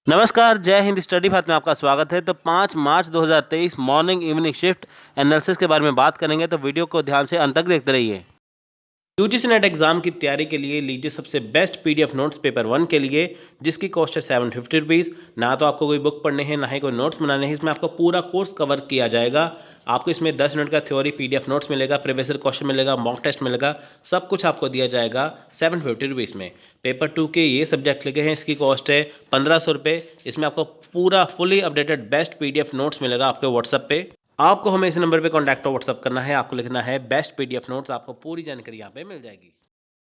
नमस्कार, जय Hind. Study path में आपका स्वागत है। तो 5 मार्च 2023 मॉर्निंग इवनिंग शिफ्ट एनालिसिस के बारे में बात करेंगे, तो वीडियो को ध्यान से अंत तक देखते रहिए। यूजीसी नेट एग्जाम की तैयारी के लिए लीजिए सबसे बेस्ट पीडीएफ नोट्स पेपर 1 के लिए, जिसकी कॉस्ट है 750 रुपीज़। ना तो आपको कोई बुक पढ़ने हैं, ना ही कोई नोट्स बनाने हैं, इसमें आपको पूरा कोर्स कवर किया जाएगा। आपको इसमें 10 मिनट का थ्योरी पीडीएफ नोट्स मिलेगा, प्रीवियस ईयर क्वेश्चन मिलेगा, मॉक टेस्ट मिलेगा, सब कुछ आपको दिया जाएगा 750 रुपीज़ में। पेपर 2 के ये सब्जेक्ट लगे हैं, इसकी कॉस्ट है 1500 रुपये। इसमें आपको पूरा fully updated best PDF notes मिलेगा आपके व्हाट्सएप पे। आपको हमें इस नंबर पे कॉन्टैक्ट और व्हाट्सअप करना है, आपको लिखना है बेस्ट पीडीएफ नोट्स, आपको पूरी जानकारी यहाँ पे मिल जाएगी।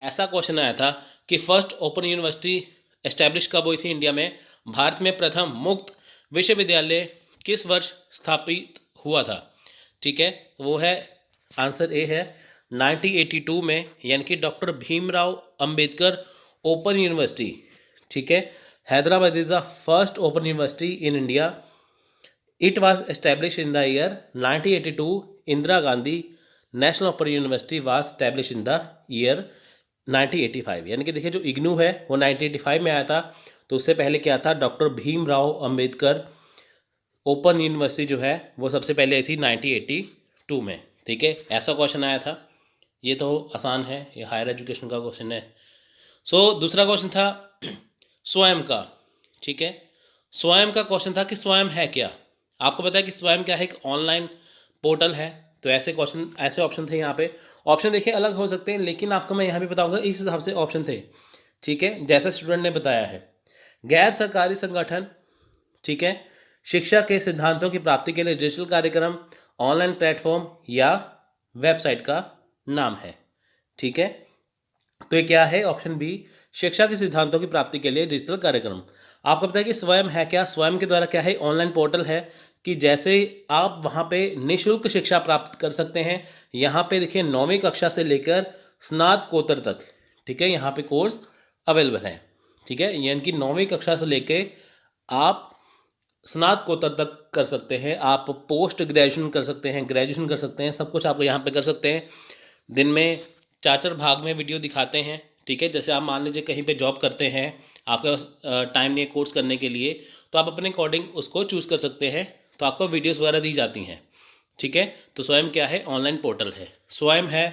ऐसा क्वेश्चन आया था कि फर्स्ट ओपन यूनिवर्सिटी एस्टैब्लिश कब हुई थी इंडिया में? भारत में प्रथम मुक्त विश्वविद्यालय किस वर्ष स्थापित हुआ था? ठीक है, वो है आंसर ए है 1982 में, यानी कि doctor Bhimrao Ambedkar open university. ठीक है, Hyderabad is the first open university in India. It was established in the year 1982. Indira Gandhi national open university was established in the year 1985। यानी कि देखिए, जो इग्नू है वो 1985 में आया था, तो उससे पहले क्या था? Doctor Bhimrao Ambedkar open university जो है वो सबसे पहले आई थी 1982 में। ठीक है, ऐसा क्वेश्चन आया था। ये तो आसान है, ये हायर एजुकेशन का क्वेश्चन है। दूसरा क्वेश्चन था स्वयं का। ठीक है, स्वयं का क्वेश्चन था कि स्वयं है क्या? आपको पता है कि स्वयं क्या है? एक ऑनलाइन पोर्टल है। तो ऐसे क्वेश्चन, ऐसे ऑप्शन थे यहाँ पे। ऑप्शन देखिए अलग हो सकते हैं, लेकिन आपको मैं यहाँ भी बताऊंगा इस हिसाब से ऑप्शन थे। ठीक है, जैसा स्टूडेंट ने बताया है। गैर सरकारी संगठन, ठीक है, शिक्षा के सिद्धांतों की प्राप्ति के लिए डिजिटल कार्यक्रम, ऑनलाइन प्लेटफॉर्म या वेबसाइट का नाम है। ठीक है, तो ये क्या है? ऑप्शन बी, शिक्षा के सिद्धांतों की प्राप्ति के लिए डिजिटल कार्यक्रम। आपको पता है कि स्वयं है क्या? स्वयं के द्वारा क्या है? ऑनलाइन पोर्टल है कि जैसे आप वहाँ पे निःशुल्क शिक्षा प्राप्त कर सकते हैं। यहाँ पे देखिए 9वीं कक्षा से लेकर स्नातकोत्तर तक, ठीक है, यहाँ पे कोर्स अवेलेबल है। ठीक है, यानी कि 9वीं कक्षा से लेके आप स्नातकोत्तर तक कर सकते हैं, आप पोस्ट ग्रेजुएशन कर सकते हैं, ग्रेजुएशन कर सकते हैं, सब कुछ आप यहाँ पे कर सकते हैं। दिन में 4 भाग में वीडियो दिखाते हैं। ठीक है, जैसे आप मान लीजिए कहीं पे जॉब करते हैं, आपके पास टाइम नहीं है कोर्स करने के लिए, तो आप अपने अकॉर्डिंग उसको चूज़ कर सकते हैं, तो आपको वीडियोस वगैरह दी जाती हैं। ठीक है, तो स्वयं क्या है? ऑनलाइन पोर्टल है। स्वयं है,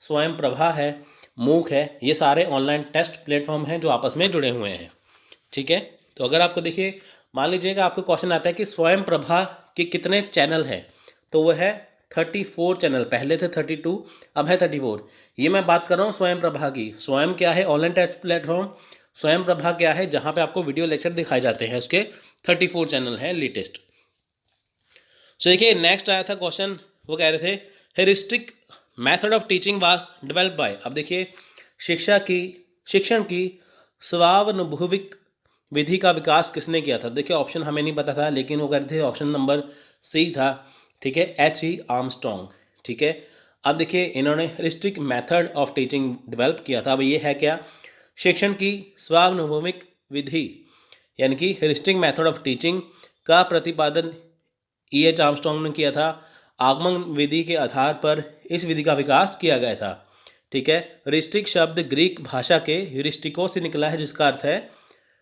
स्वयं प्रभा है, मूक है, ये सारे ऑनलाइन टेस्ट प्लेटफॉर्म हैं जो आपस में जुड़े हुए हैं। ठीक है, तो अगर आपको देखिए, मान लीजिएगा आपको क्वेश्चन आता है कि स्वयं प्रभा के कितने चैनल हैं, तो वो है 34 चैनल। पहले थे 32, अब है 34। ये मैं बात कर रहा हूँ स्वयं प्रभा की। स्वयं क्या है? Online test platform. Swayam Prabha क्या है? जहाँ पे आपको वीडियो लेक्चर दिखाए जाते हैं, उसके 34 चैनल हैं लेटेस्ट। तो देखिए नेक्स्ट आया था क्वेश्चन, वो कह रहे थे heuristic method of teaching was developed by. अब देखिए, शिक्षण की स्वावनुभुविक विधि का विकास किसने किया था? देखिए ऑप्शन हमें नहीं पता था, लेकिन वो कह रहे थे ऑप्शन नंबर सी था। ठीक है, H.E. आर्मस्ट्रॉन्ग। ठीक है, अब देखिए इन्होंने heuristic method of teaching develop किया था। अब ये है क्या? शिक्षण की स्वावनुभौमिक विधि, यानी कि हेरिस्टिक मेथड ऑफ टीचिंग का प्रतिपादन E.H. आर्मस्ट्रॉन्ग ने किया था। आगमन विधि के आधार पर इस विधि का विकास किया गया था। ठीक है, हेरिस्टिक शब्द ग्रीक भाषा के ह्यूरिस्टिको से निकला है, जिसका अर्थ है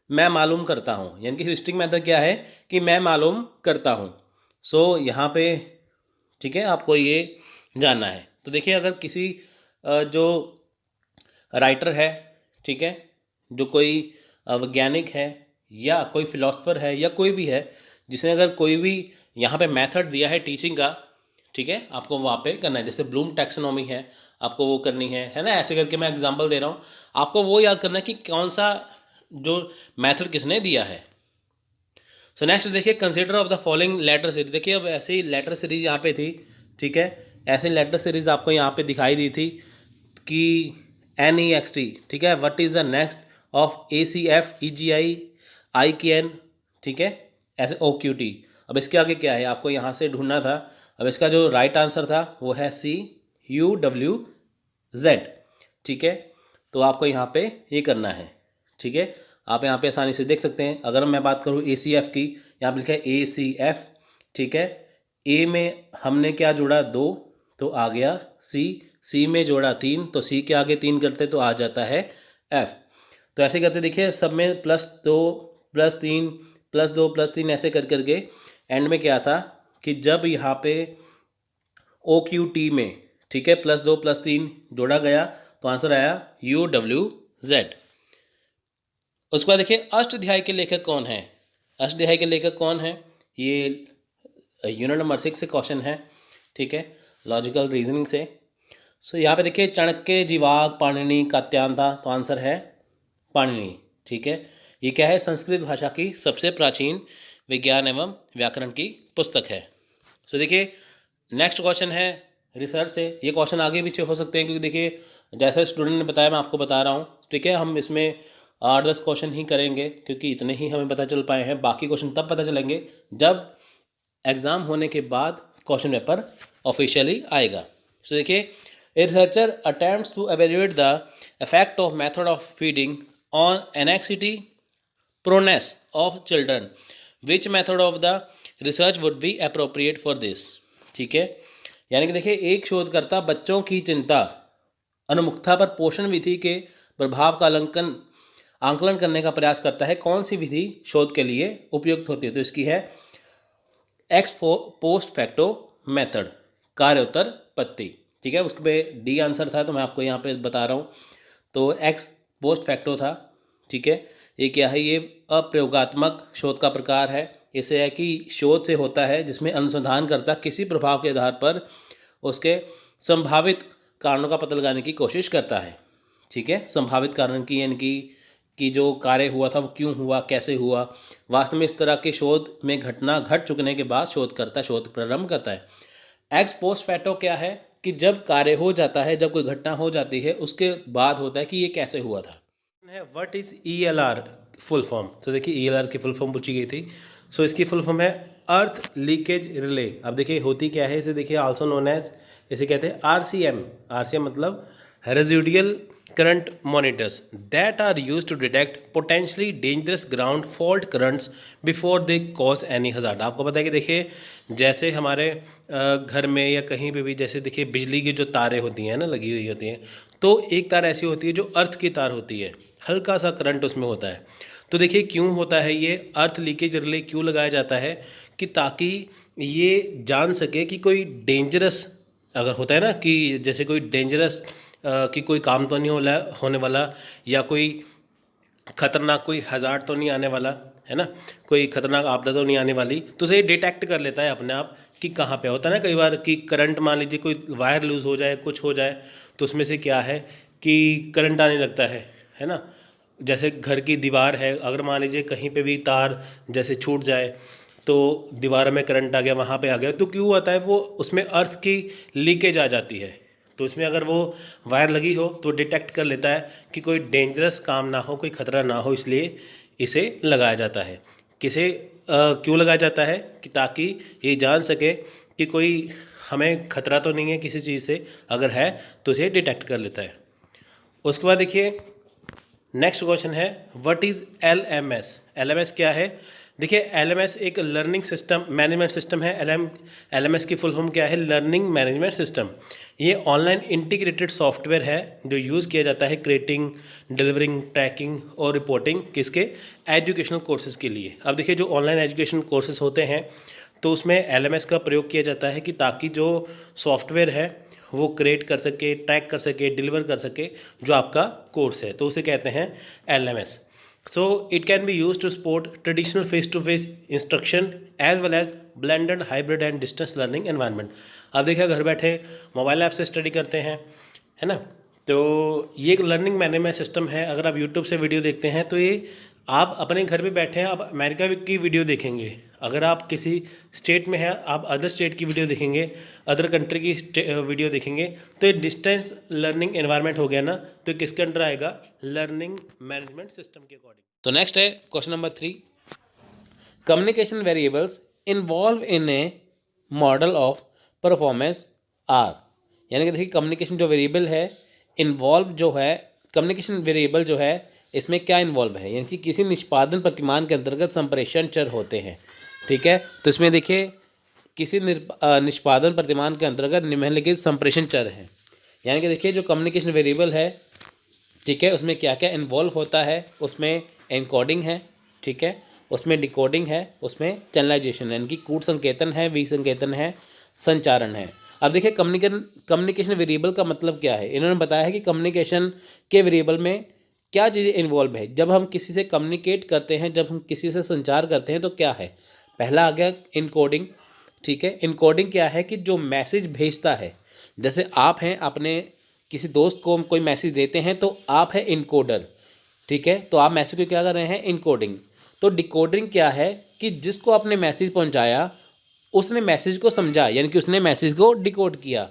मैं मालूम करता हूँ। यानी कि हेरिस्टिक मेथड क्या है? कि मैं मालूम करता हूँ। यहाँ पे, ठीक है, आपको ये जानना है। तो देखिए, अगर किसी जो राइटर है, ठीक है, जो कोई वैज्ञानिक है या कोई फिलोसफर है या कोई भी है, जिसने अगर कोई भी यहाँ पे मेथड दिया है टीचिंग का, ठीक है, आपको वहाँ पे करना है। जैसे ब्लूम टैक्सोनॉमी है, आपको वो करनी है ना? ऐसे करके मैं एग्जांपल दे रहा हूँ, आपको वो याद करना है कि कौन सा जो मेथड किसने दिया है। नेक्स्ट देखिए, consider of the following letter series. देखिए अब ऐसे ही लेटर सीरीज यहाँ पे थी। ठीक है, ऐसे लेटर सीरीज आपको यहाँ पे दिखाई दी थी कि NEXT। ठीक है, what is the next of ACF EGI IKN। ठीक है, ऐसे OQT। अब इसके आगे क्या है आपको यहाँ से ढूंढना था। अब इसका जो राइट आंसर था वो है CUWZ। ठीक है, तो आपको यहाँ पे ये करना है। ठीक है, आप यहाँ पे आसानी से देख सकते हैं। अगर मैं बात करूँ ACF की, यहाँ पे लिखा है ACF। ठीक है, A में हमने क्या जोड़ा? 2, तो आ गया C में जोड़ा 3, तो C के आगे 3 करते तो आ जाता है F। तो ऐसे करते देखिए, सब में +2 +3 +2 +3 ऐसे कर करके एंड में क्या था कि जब यहाँ पे OQT में, ठीक है, +2 +3 जोड़ा गया तो आंसर आया UWZ। उसके बाद देखिए अष्टाध्यायी के लेखक कौन है। अष्टाध्यायी के लेखक कौन है, ये यूनिट नंबर 6 से क्वेश्चन है, ठीक है, लॉजिकल रीजनिंग से। सो यहाँ पे देखिए चाणक्य, जीवाग, पाणिनि, कात्यायन, तो आंसर है पाणिनि, ठीक है। ये क्या है, संस्कृत भाषा की सबसे प्राचीन विज्ञान एवं व्याकरण की पुस्तक है। सो देखिए नेक्स्ट क्वेश्चन है रिसर्च से। ये क्वेश्चन आगे पीछे हो सकते हैं क्योंकि देखिए जैसा स्टूडेंट ने बताया मैं आपको बता रहा हूँ, ठीक है। हम इसमें 8-10 क्वेश्चन ही करेंगे क्योंकि इतने ही हमें पता चल पाए हैं, बाकी क्वेश्चन तब पता चलेंगे जब एग्ज़ाम होने के बाद क्वेश्चन पेपर ऑफिशियली आएगा। सो देखिए a researcher attempts to evaluate the effect of method of feeding on anxiety proneness of children, which method of the research would be appropriate for this, ठीक है। यानी कि देखिए एक शोधकर्ता बच्चों की चिंता अनुमुखता पर पोषण विधि के प्रभाव का आंकलन करने का प्रयास करता है। कौन सी विधि शोध के लिए उपयुक्त होती है, तो इसकी है एक्स पोस्ट फैक्टो मेथड, कार्योत्तर पत्ती, ठीक है। उसके पे डी आंसर था तो मैं आपको यहाँ पे बता रहा हूँ, तो एक्स पोस्ट फैक्टो था, ठीक है। ये क्या है, ये अप्रयोगात्मक शोध का प्रकार है। इसे है कि शोध से होता है जिसमें अनुसंधानकर्ता किसी प्रभाव के आधार पर उसके संभावित कारणों का पता लगाने की कोशिश करता है, ठीक है। संभावित कारण की यानी कि जो कार्य हुआ था वो क्यों हुआ, कैसे हुआ। वास्तव में इस तरह के शोध में घटना घट चुकने के बाद शोधकर्ता शोध प्रारंभ करता है। एक्स पोस्ट फैक्टो क्या है कि जब कार्य हो जाता है, जब कोई घटना हो जाती है उसके बाद होता है कि ये कैसे हुआ था। What is ELR full form, तो देखिए ELR की फुल फॉर्म पूछी गई थी। सो इसकी फुल फॉर्म है अर्थ लीकेज रिले। अब देखिए होती क्या है, इसे देखिए आल्सो नोन एज, इसे कहते हैं RCM। RCM मतलब residual current monitors that are use to detect potentially dangerous ground fault currents before they cause any hazard. आपको पता है कि देखिए जैसे हमारे घर में या कहीं पे भी जैसे देखिए बिजली की जो तारें होती हैं ना, लगी हुई होती हैं, तो एक तार ऐसी होती है जो अर्थ की तार होती है, हल्का सा करंट उसमें होता है। तो देखिए क्यों होता है ये अर्थ लीकेज रिले क्यों लगाया जाता है, कि ताकि ये जान सके कि कोई डेंजरस अगर होता है ना, कि जैसे कोई डेंजरस कि कोई काम तो नहीं होने वाला, या कोई खतरनाक कोई हज़ार्ड तो नहीं आने वाला है ना, कोई खतरनाक आपदा तो नहीं आने वाली, तो उसे डिटेक्ट कर लेता है अपने आप कि कहाँ पे होता है ना। कई बार कि करंट मान लीजिए कोई वायर लूज़ हो जाए, कुछ हो जाए, तो उसमें से क्या है कि करंट आने लगता है ना। जैसे घर की दीवार है, अगर मान लीजिए कहीं पे भी तार जैसे छूट जाए तो दीवार में करंट आ गया, वहाँ पे आ गया, तो क्यों आता है वो, उसमें अर्थ की लीकेज आ जाती है। तो इसमें अगर वो वायर लगी हो तो डिटेक्ट कर लेता है कि कोई डेंजरस काम ना हो, कोई ख़तरा ना हो, इसलिए इसे लगाया जाता है। किसे क्यों लगाया जाता है, कि ताकि ये जान सके कि कोई हमें ख़तरा तो नहीं है किसी चीज़ से, अगर है तो इसे डिटेक्ट कर लेता है। उसके बाद देखिए नेक्स्ट क्वेश्चन है व्हाट इज़ LMS। LMS क्या है, देखिए LMS एक लर्निंग सिस्टम मैनेजमेंट सिस्टम है। LMS की फुल फॉर्म क्या है, लर्निंग मैनेजमेंट सिस्टम। ये ऑनलाइन इंटीग्रेटेड सॉफ्टवेयर है जो यूज़ किया जाता है क्रिएटिंग, डिलीवरिंग, ट्रैकिंग और रिपोर्टिंग किसके, एजुकेशनल कोर्सेज़ के लिए। अब देखिए जो ऑनलाइन एजुकेशन कोर्सेज़ होते हैं तो उसमें LMS का प्रयोग किया जाता है कि ताकि जो सॉफ्टवेयर है वो क्रिएट कर सके, ट्रैक कर सके, डिलीवर कर सके जो आपका कोर्स है, तो उसे कहते हैं LMS। So it can be use to support traditional face to face instruction as well as blended, hybrid and distance learning environment. अब देखिए घर बैठे मोबाइल ऐप से स्टडी करते हैं, है ना, तो ये एक लर्निंग मैनेजमेंट सिस्टम है। अगर आप यूट्यूब से वीडियो देखते हैं तो ये आप अपने घर पे बैठे हैं, आप अमेरिका की वीडियो देखेंगे। अगर आप किसी स्टेट में हैं, आप अदर स्टेट की वीडियो देखेंगे, अदर कंट्री की वीडियो देखेंगे, तो ये डिस्टेंस लर्निंग एनवायरनमेंट हो गया ना, तो किसके अंडर आएगा, लर्निंग मैनेजमेंट सिस्टम के अकॉर्डिंग। तो नेक्स्ट है question number 3, communication variables involve in a model of performance are. यानी कि देखिए कम्युनिकेशन जो वेरिएबल है इन्वॉल्व जो है, कम्युनिकेशन वेरिएबल जो है इसमें क्या इन्वॉल्व है, यानी कि किसी निष्पादन प्रतिमान के अंतर्गत संप्रेषण चर होते हैं, ठीक है। तो इसमें देखिए किसी निष्पादन प्रतिमान के अंतर्गत निम्नलिखित संप्रेषण चर हैं। यानी कि देखिए जो कम्युनिकेशन वेरिएबल है, ठीक है, उसमें क्या क्या इन्वॉल्व होता है, उसमें एनकोडिंग है, ठीक है, उसमें डिकोडिंग है, उसमें चैनलाइजेशन है, यानी कि कूट संकेतन है, विसंकेतन है, संचारण है। अब देखिए कम्युनिकेशन वेरिएबल का मतलब क्या है। इन्होंने बताया है कि कम्युनिकेशन के वेरिएबल में क्या चीज़ें इन्वॉल्व है। जब हम किसी से कम्युनिकेट करते हैं, जब हम किसी से संचार करते हैं तो क्या है, पहला आ गया इनकोडिंग। ठीक है, इनकोडिंग क्या है कि जो मैसेज भेजता है, जैसे आप हैं, अपने किसी दोस्त को कोई मैसेज देते हैं तो आप है इनकोडर। ठीक है, तो आप मैसेज को क्या कर रहे हैं, इनकोडिंग। तो डिकोडिंग क्या है कि जिसको आपने मैसेज पहुंचाया उसने मैसेज को समझा, यानी कि उसने मैसेज को डिकोड किया।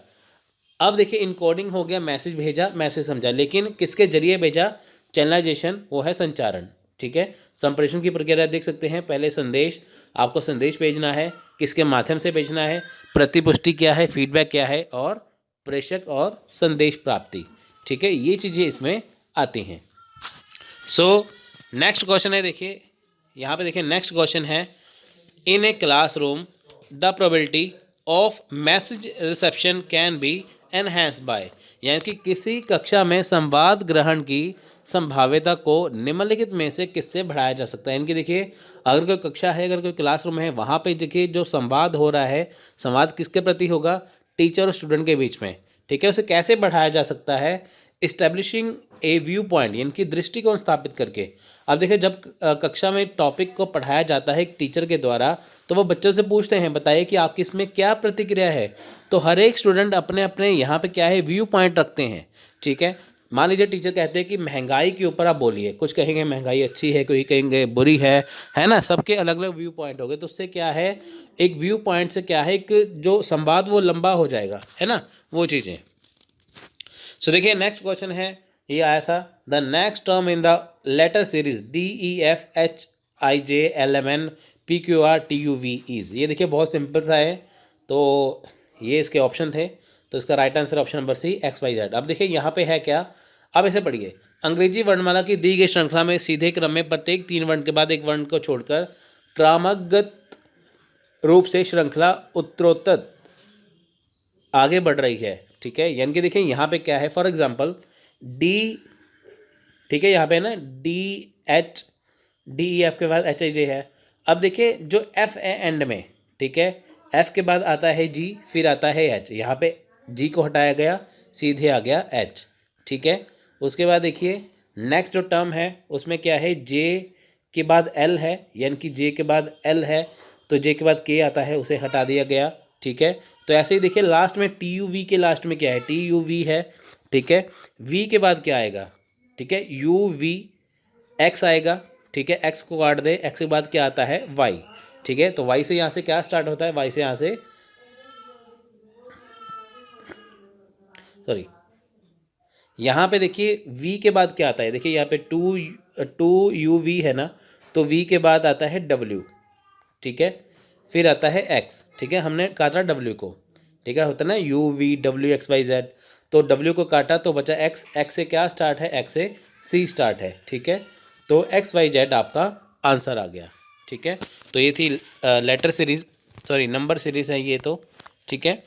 अब देखिए इनकोडिंग हो गया, मैसेज भेजा, मैसेज समझा, लेकिन किसके जरिए भेजा, चैनलाइजेशन, वो है संचारण। ठीक है, संप्रेषण की प्रक्रिया देख सकते हैं, पहले संदेश, आपको संदेश भेजना है, किसके माध्यम से भेजना है, प्रतिपुष्टि क्या है, फीडबैक क्या है, और प्रेषक और संदेश प्राप्ति। ठीक है, ये चीज़ें इसमें आती हैं। सो नेक्स्ट क्वेश्चन है, देखिए यहाँ पे देखिए नेक्स्ट क्वेश्चन है, in a classroom the probability of message reception can be enhance by, यानी कि किसी कक्षा में संवाद ग्रहण की संभाव्यता को निम्नलिखित में से किससे बढ़ाया जा सकता है। यानी कि देखिए अगर कोई कक्षा है, अगर कोई क्लासरूम है, वहाँ पे देखिए जो संवाद हो रहा है, संवाद किसके प्रति होगा, टीचर और स्टूडेंट के बीच में। ठीक है, उसे कैसे बढ़ाया जा सकता है, इस्टेब्लिशिंग ए व्यू पॉइंट, यानी कि दृष्टिकोण स्थापित करके। अब देखिए जब कक्षा में टॉपिक को पढ़ाया जाता है एक टीचर के द्वारा, तो वो बच्चों से पूछते हैं, बताइए कि आपकी इसमें क्या प्रतिक्रिया है। तो हर एक स्टूडेंट अपने अपने यहाँ पे क्या है, व्यू पॉइंट रखते हैं। ठीक है, मान लीजिए टीचर कहते हैं कि महंगाई के ऊपर आप बोलिए, कुछ कहेंगे महंगाई अच्छी है, कोई कहेंगे बुरी है ना, सबके अलग अलग व्यू पॉइंट हो गए। तो उससे क्या है, एक व्यू पॉइंट से क्या है, एक जो संवाद वो लंबा हो जाएगा, है ना, वो चीज़ें। सो देखिए नेक्स्ट क्वेश्चन है, ये आया था, the next term in the letter series DEFHIJLMNPQRTUV is. ये देखिए बहुत सिंपल सा है, तो ये इसके ऑप्शन थे, तो इसका right answer option number C XYZ। अब देखिए यहाँ पे है क्या, अब इसे पढ़िए, अंग्रेजी वर्णमाला की दी गई श्रृंखला में सीधे क्रम में प्रत्येक 3 वर्ण के बाद एक वर्ण को छोड़कर क्रमगत रूप से श्रृंखला उत्तरोत्तर आगे बढ़ रही है। ठीक है, यानी कि देखिए यहाँ पे क्या है, फॉर एग्जांपल डी, ठीक है, यहाँ पे ना DEF के बाद HIJ है। अब देखिए जो F है एंड में, ठीक है, F के बाद आता है G, फिर आता है H, यहाँ पे G को हटाया गया, सीधे आ गया H। ठीक है, उसके बाद देखिए नेक्स्ट जो टर्म है उसमें क्या है, J के बाद L है, यानी कि J के बाद L है, तो J के बाद K आता है, उसे हटा दिया गया। ठीक है, तो ऐसे ही देखिए लास्ट में TUV के लास्ट में क्या है, TUV है। ठीक है, V के बाद क्या आएगा, ठीक है, UV, X आएगा। ठीक है, X को काट दे, X के बाद क्या आता है, Y। ठीक है, तो Y से यहाँ से क्या स्टार्ट होता है, Y से यहाँ से, सॉरी, यहाँ पे देखिए V के बाद क्या आता है, देखिए यहाँ पे 2UV है ना, तो V के बाद आता है W। ठीक है, फिर आता है X। ठीक है, हमने काटा W को, ठीक है, होता है ना UVWXYZ, तो W को काटा तो बचा X, X से क्या स्टार्ट है, X से C स्टार्ट है। ठीक है, तो XYZ आपका आंसर आ गया। ठीक है, तो ये थी letter series, sorry number series है ये तो। ठीक है,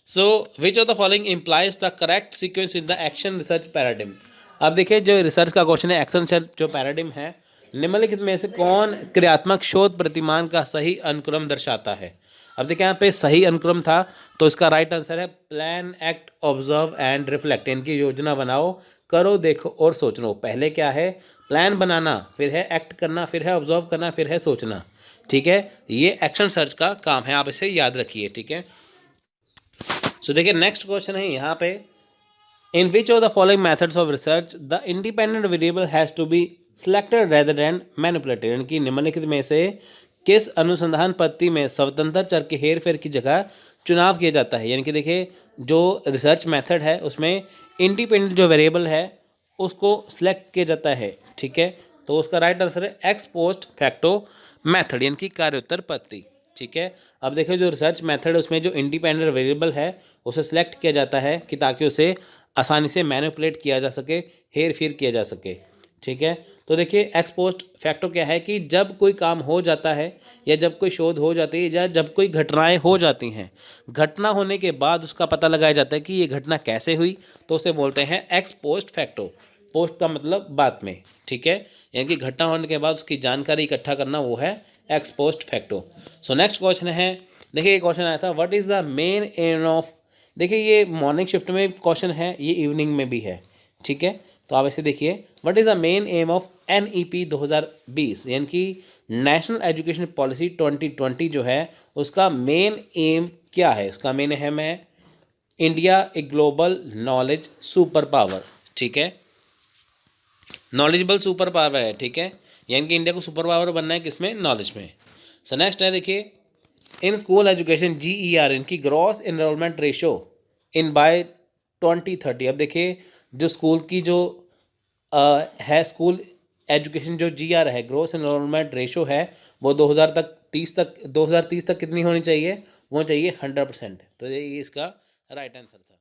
so which of the following implies the correct sequence in the action research paradigm. अब देखिए जो रिसर्च का क्वेश्चन है, एक्शन रिसर्च जो पैराडिम है, निम्नलिखित में से कौन क्रियात्मक शोध प्रतिमान का सही अनुक्रम दर्शाता है। अब देखिए यहाँ पे सही अनुक्रम था, तो इसका राइट आंसर है plan, act, observe and reflect. इनकी योजना बनाओ, करो, देखो और सोचो। पहले क्या है, प्लान बनाना, फिर है एक्ट करना, फिर है ऑब्जर्व करना, फिर है सोचना। ठीक है, ये एक्शन सर्च का काम है, आप इसे याद रखिए। ठीक है, सो देखिए नेक्स्ट क्वेश्चन है यहाँ पे, in which of the following methods of research the independent variable has to be selected rather than manipulated. यानी कि निम्नलिखित में से किस अनुसंधान पद्धति में स्वतंत्र चर के हेर फेर की जगह चुनाव किया जाता है। यानी कि देखिए जो रिसर्च मेथड है उसमें इंडिपेंडेंट जो वेरिएबल है उसको सिलेक्ट किया जाता है। ठीक है, तो उसका राइट आंसर है एक्स पोस्ट फैक्टो मेथड, यानी कि कार्योत्तर पद्धति। ठीक है, अब देखिए जो रिसर्च मेथड है उसमें जो इंडिपेंडेंट वेरिएबल है उसे सिलेक्ट किया जाता है कि ताकि उसे आसानी से मैनिपुलेट किया जा सके, हेर फेर किया जा सके। ठीक है, तो देखिए एक्स पोस्ट फैक्टो क्या है कि जब कोई काम हो जाता है या जब कोई शोध हो जाती है या जब कोई घटनाएं हो जाती हैं, घटना होने के बाद उसका पता लगाया जाता है कि ये घटना कैसे हुई, तो उसे बोलते हैं एक्स पोस्ट फैक्टो। पोस्ट का मतलब बाद में, ठीक है, यानी कि घटना होने के बाद उसकी जानकारी इकट्ठा करना वो है x post facto. So next question है, देखिए ये क्वेश्चन आया था, what is the main M of, देखिए ये मॉर्निंग शिफ्ट में क्वेश्चन है, ये इवनिंग में भी है, ठीक है। तो आप ऐसे देखिए, what is the main M of NEP 2020, यानी कि नेशनल एजुकेशन पॉलिसी 2020 जो है उसका मेन एम क्या है, उसका मेन एम है India a global knowledge super power, ठीक है, नॉलेजेबल सुपर पावर है, ठीक है, यानी कि इंडिया को सुपर पावर बनना है किसमें, नॉलेज में। सो नेक्स्ट है देखिए, इन स्कूल एजुकेशन GER इनकी gross enrolment ratio in by 2030। अब देखिए जो स्कूल की जो है स्कूल एजुकेशन जो GR है, ग्रॉस एनरोलमेंट रेशो है, वो 2030 तक कितनी होनी चाहिए, वो चाहिए 100%। तो ये इसका राइट आंसर था।